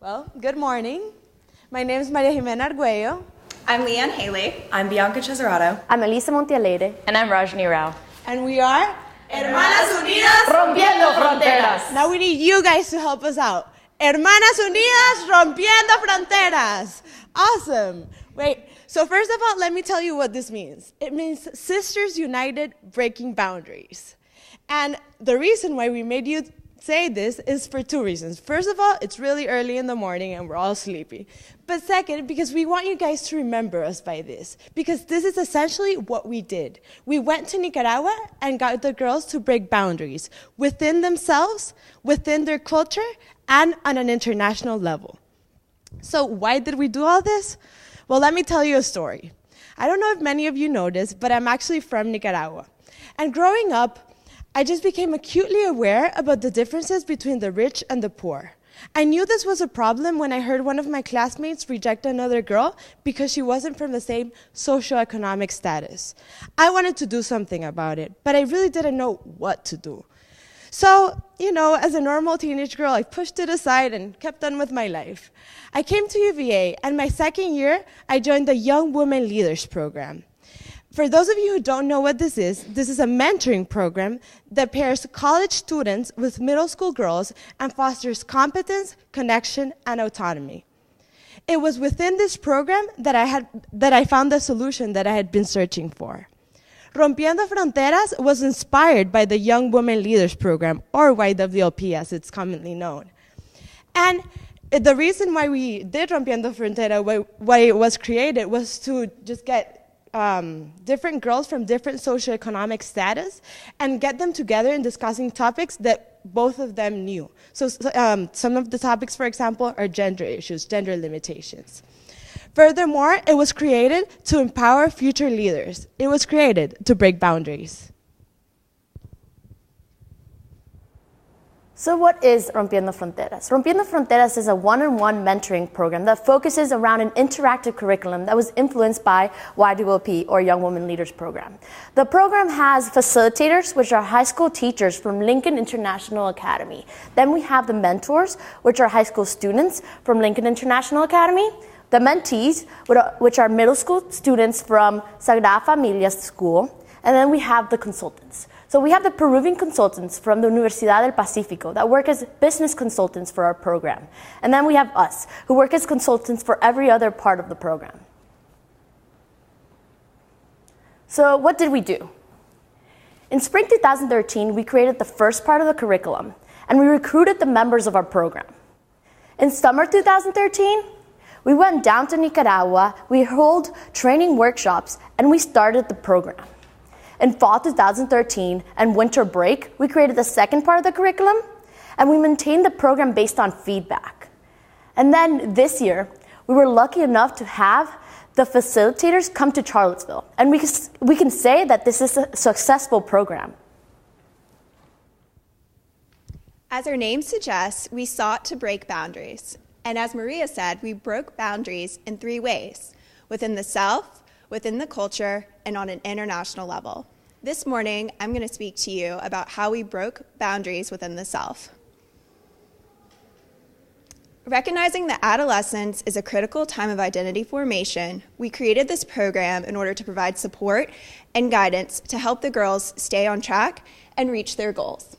Well, good morning. My name is Maria Jimena Arguello. I'm Leanne Haley. I'm Bianca Cesarato. I'm Elisa Montialegre. And I'm Rajni Rao. And we are Hermanas Unidas, Rompiendo Fronteras. Now we need you guys to help us out. Hermanas Unidas, Rompiendo Fronteras. Awesome. Wait, so first of all, let me tell you what this means. It means Sisters United Breaking Boundaries. And the reason why we made you say this is for two reasons. First of all, it's really early in the morning and we're all sleepy. But second, because we want you guys to remember us by this, because this is essentially what we did. We went to Nicaragua and got the girls to break boundaries within themselves, within their culture, and on an international level. So why did we do all this? Well, let me tell you a story. I don't know if many of you know this, but I'm actually from Nicaragua. And growing up, I just became acutely aware about the differences between the rich and the poor. I knew this was a problem when I heard one of my classmates reject another girl because she wasn't from the same socioeconomic status. I wanted to do something about it, but I really didn't know what to do. So, as a normal teenage girl, I pushed it aside and kept on with my life. I came to UVA, and my second year, I joined the Young Women Leaders Program. For those of you who don't know what this is a mentoring program that pairs college students with middle school girls and fosters competence, connection, and autonomy. It was within this program that I found the solution that I had been searching for. Rompiendo Fronteras was inspired by the Young Women Leaders Program, or YWLP as it's commonly known. And the reason why we did Rompiendo Fronteras, why it was created, was to just get different girls from different socioeconomic status and get them together in discussing topics that both of them knew. So some of the topics, for example, are gender issues, gender limitations. Furthermore, it was created to empower future leaders. It was created to break boundaries. So what is Rompiendo Fronteras? Rompiendo Fronteras is a one-on-one mentoring program that focuses around an interactive curriculum that was influenced by YWLP, or Young Women Leaders Program. The program has facilitators, which are high school teachers from Lincoln International Academy. Then we have the mentors, which are high school students from Lincoln International Academy. The mentees, which are middle school students from Sagrada Familia School. And then we have the consultants. So we have the Peruvian consultants from the Universidad del Pacífico that work as business consultants for our program. And then we have us, who work as consultants for every other part of the program. So what did we do? In spring 2013, we created the first part of the curriculum, and we recruited the members of our program. In summer 2013, we went down to Nicaragua, we held training workshops, and we started the program. In fall 2013 and winter break, we created the second part of the curriculum, and we maintained the program based on feedback. And then this year, we were lucky enough to have the facilitators come to Charlottesville, and we can say that this is a successful program. As our name suggests, we sought to break boundaries. And as Maria said, we broke boundaries in three ways: within the self, within the culture, and on an international level. This morning, I'm going to speak to you about how we broke boundaries within the self. Recognizing that adolescence is a critical time of identity formation, we created this program in order to provide support and guidance to help the girls stay on track and reach their goals.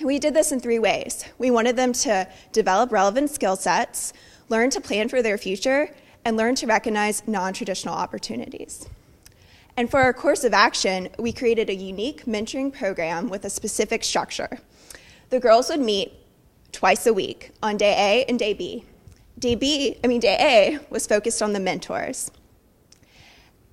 We did this in three ways. We wanted them to develop relevant skill sets, learn to plan for their future, and learn to recognize non-traditional opportunities. And for our course of action, we created a unique mentoring program with a specific structure. The girls would meet twice a week on day A and day B. Day A was focused on the mentors.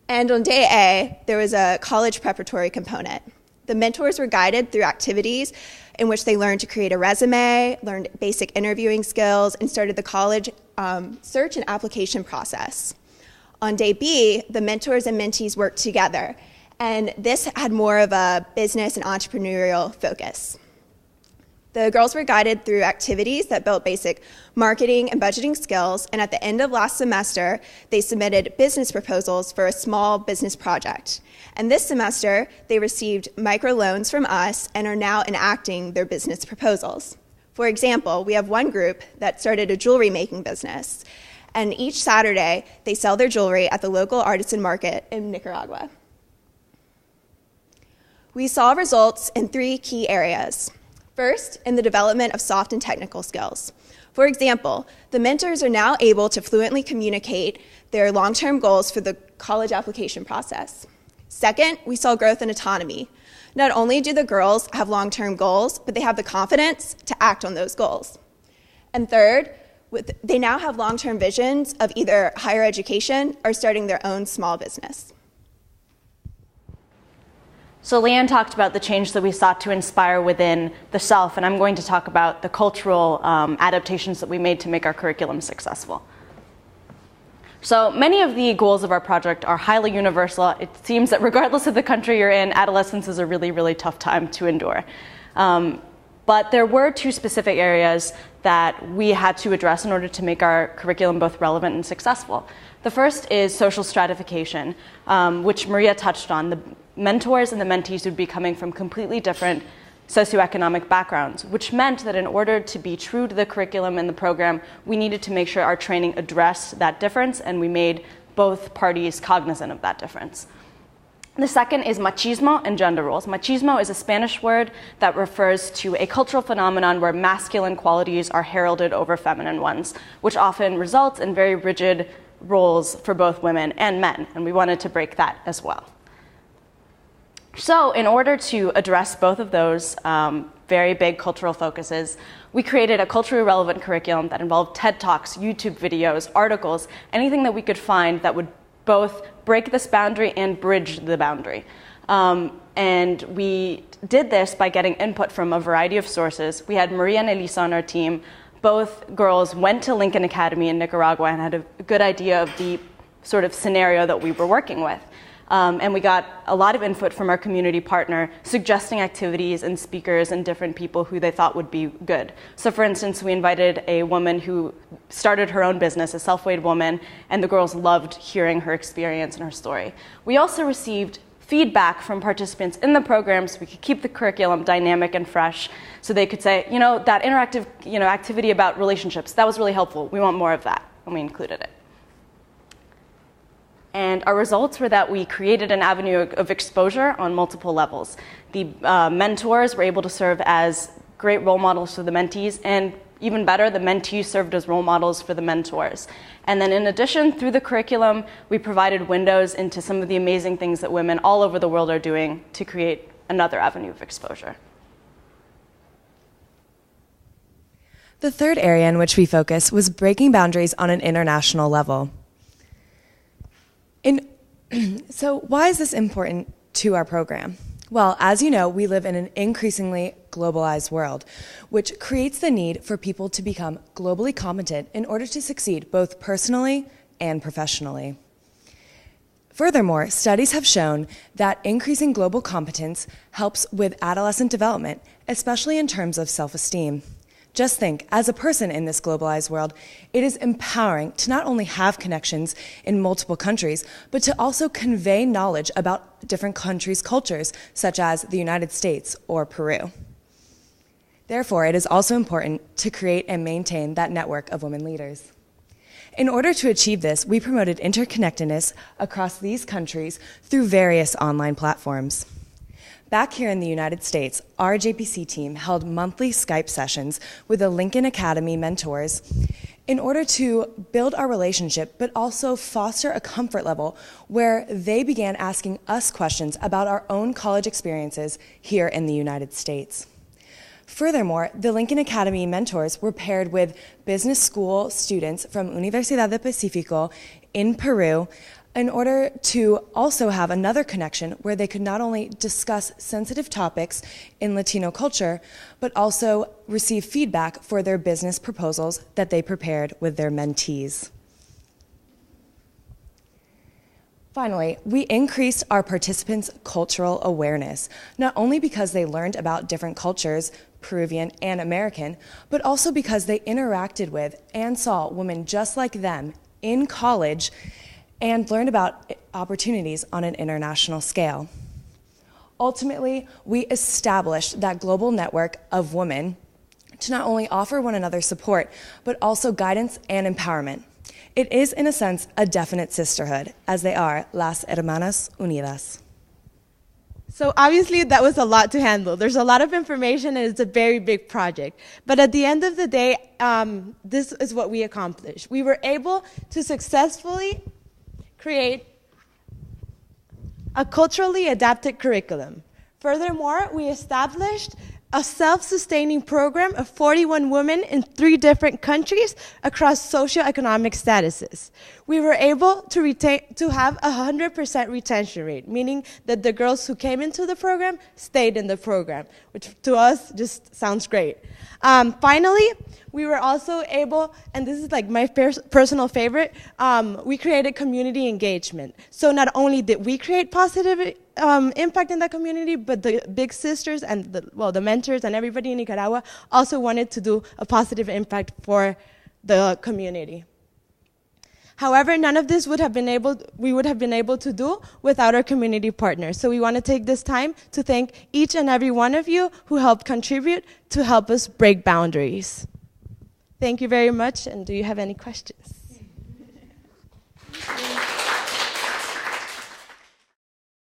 And on day A, there was a college preparatory component. The mentors were guided through activities in which they learned to create a resume, learned basic interviewing skills, and started the college search and application process. On day B, the mentors and mentees worked together, and this had more of a business and entrepreneurial focus. The girls were guided through activities that built basic marketing and budgeting skills, and at the end of last semester, they submitted business proposals for a small business project. And this semester, they received microloans from us and are now enacting their business proposals. For example, we have one group that started a jewelry making business, and each Saturday they sell their jewelry at the local artisan market in Nicaragua. We saw results in 3 key areas. First, in the development of soft and technical skills. For example, the mentors are now able to fluently communicate their long-term goals for the college application process. Second, we saw growth in autonomy. Not only do the girls have long-term goals, but they have the confidence to act on those goals. And third, they now have long-term visions of either higher education or starting their own small business. So Leanne talked about the change that we sought to inspire within the self, and I'm going to talk about the cultural adaptations that we made to make our curriculum successful. So many of the goals of our project are highly universal. It seems that regardless of the country you're in, adolescence is a really, really tough time to endure. But there were 2 specific areas that we had to address in order to make our curriculum both relevant and successful. The first is social stratification, which Maria touched on. The mentors and the mentees would be coming from completely different socioeconomic backgrounds, which meant that in order to be true to the curriculum and the program, we needed to make sure our training addressed that difference, and we made both parties cognizant of that difference. The second is machismo and gender roles. Machismo is a Spanish word that refers to a cultural phenomenon where masculine qualities are heralded over feminine ones, which often results in very rigid roles for both women and men, and we wanted to break that as well. So in order to address both of those very big cultural focuses, we created a culturally relevant curriculum that involved TED Talks, YouTube videos, articles, anything that we could find that would both break this boundary and bridge the boundary. And we did this by getting input from a variety of sources. We had Maria and Elisa on our team. Both girls went to Lincoln Academy in Nicaragua and had a good idea of the sort of scenario that we were working with. And we got a lot of input from our community partner suggesting activities and speakers and different people who they thought would be good. So for instance, we invited a woman who started her own business, a self-made woman, and the girls loved hearing her experience and her story. We also received feedback from participants in the program so we could keep the curriculum dynamic and fresh, so they could say, that interactive activity about relationships, that was really helpful. We want more of that, and we included it. And our results were that we created an avenue of exposure on multiple levels. The mentors were able to serve as great role models for the mentees, and even better, the mentees served as role models for the mentors. And then in addition, through the curriculum, we provided windows into some of the amazing things that women all over the world are doing to create another avenue of exposure. The third area in which we focused was breaking boundaries on an international level. So why is this important to our program? Well, as you know, we live in an increasingly globalized world, which creates the need for people to become globally competent in order to succeed both personally and professionally. Furthermore, studies have shown that increasing global competence helps with adolescent development, especially in terms of self-esteem. Just think, as a person in this globalized world, it is empowering to not only have connections in multiple countries, but to also convey knowledge about different countries' cultures, such as the United States or Peru. Therefore, it is also important to create and maintain that network of women leaders. In order to achieve this, we promoted interconnectedness across these countries through various online platforms. Back here in the United States, our JPC team held monthly Skype sessions with the Lincoln Academy mentors in order to build our relationship, but also foster a comfort level where they began asking us questions about our own college experiences here in the United States. Furthermore, the Lincoln Academy mentors were paired with business school students from Universidad del Pacífico in Peru in order to also have another connection where they could not only discuss sensitive topics in Latino culture, but also receive feedback for their business proposals that they prepared with their mentees. Finally, we increased our participants' cultural awareness, not only because they learned about different cultures, Peruvian and American, but also because they interacted with and saw women just like them in college and learned about opportunities on an international scale. Ultimately, we established that global network of women to not only offer one another support, but also guidance and empowerment. It is, in a sense, a definite sisterhood, as they are las hermanas unidas. So obviously that was a lot to handle. There's a lot of information and it's a very big project. But at the end of the day, this is what we accomplished. We were able to successfully create a culturally adapted curriculum. Furthermore, we established a self-sustaining program of 41 women in 3 different countries across socioeconomic statuses. We were able to have a 100% retention rate, meaning that the girls who came into the program stayed in the program, which to us just sounds great. Finally, we were also able, and this is like my personal favorite, we created community engagement. So not only did we create positive impact in the community, but the big sisters and the mentors and everybody in Nicaragua also wanted to do a positive impact for the community. However, none of this we would have been able to do without our community partners. So we want to take this time to thank each and every one of you who helped contribute to help us break boundaries. Thank you very much, and do you have any questions?